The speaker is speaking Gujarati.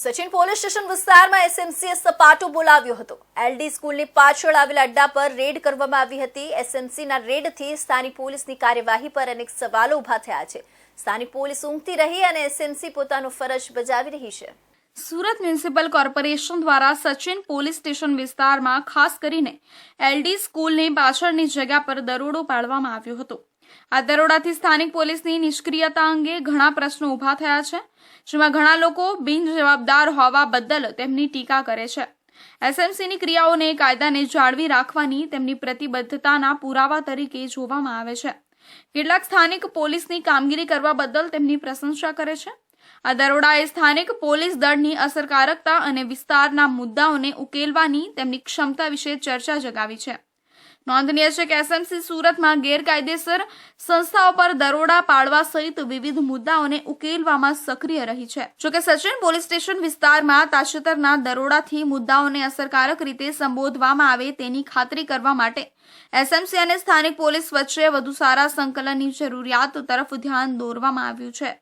સચિન પોલીસ સ્ટેશન વિસ્તારમાં એસએમસીએ સપાટો બોલાવ્યો હતો। એલડી સ્કૂલની પાછળ આવેલા અડ્ડા પર રેડ કરવામાં આવી હતી। એસએમસીના રેડથી સ્થાનિક પોલીસની કાર્યવાહી પર અનેક સવાલો ઊભા થયા છે। સ્થાનિક પોલીસ ઊંઘતી રહી અને એસએમસી પોતાનો ફરજ બજાવી રહી છે। સુરત મ્યુનિસિપલ કોર્પોરેશન દ્વારા સચિન પોલીસ સ્ટેશન વિસ્તારમાં ખાસ કરીને એલડી સ્કૂલની પાછળની જગ્યા પર દરોડો પાડવામાં આવ્યો હતો। આ દરોડાથી સ્થાનિક પોલીસની નિષ્ક્રિયતા અંગે ઘણા પ્રશ્નો ઊભા થયા છે, જેમાં ઘણા લોકો બિનજવાબદાર હોવા બદલ તેમની ટીકા કરે છે। એસએમસીની ક્રિયાઓને કાયદાને જાળવી રાખવાની તેમની પ્રતિબદ્ધતાના પુરાવા તરીકે જોવામાં આવે છે। કેટલાક સ્થાનિક પોલીસની કામગીરી કરવા બદલ તેમની પ્રશંસા કરે છે। આ દરોડાએ સ્થાનિક પોલીસ દળની અસરકારકતા અને વિસ્તારના મુદ્દાઓને ઉકેલવાની તેમની ક્ષમતા વિશે ચર્ચા જગાવી છે। નોંધનીય છે કે એસએમસી સુરતમાં ગેરકાયદેસર સંસ્થાઓ પર દરોડા પાડવા સહિત વિવિધ મુદ્દાઓને ઉકેલવામાં સક્રિય રહી છે। જોકે સચિન પોલીસ સ્ટેશન વિસ્તારમાં તાજેતરના દરોડાથી મુદ્દાઓને અસરકારક રીતે સંબોધવામાં આવે તેની ખાતરી કરવા માટે એસએમસી અને સ્થાનિક પોલીસ વચ્ચે વધુ સારા સંકલનની જરૂરિયાત તરફ ધ્યાન દોરવામાં આવ્યું છે।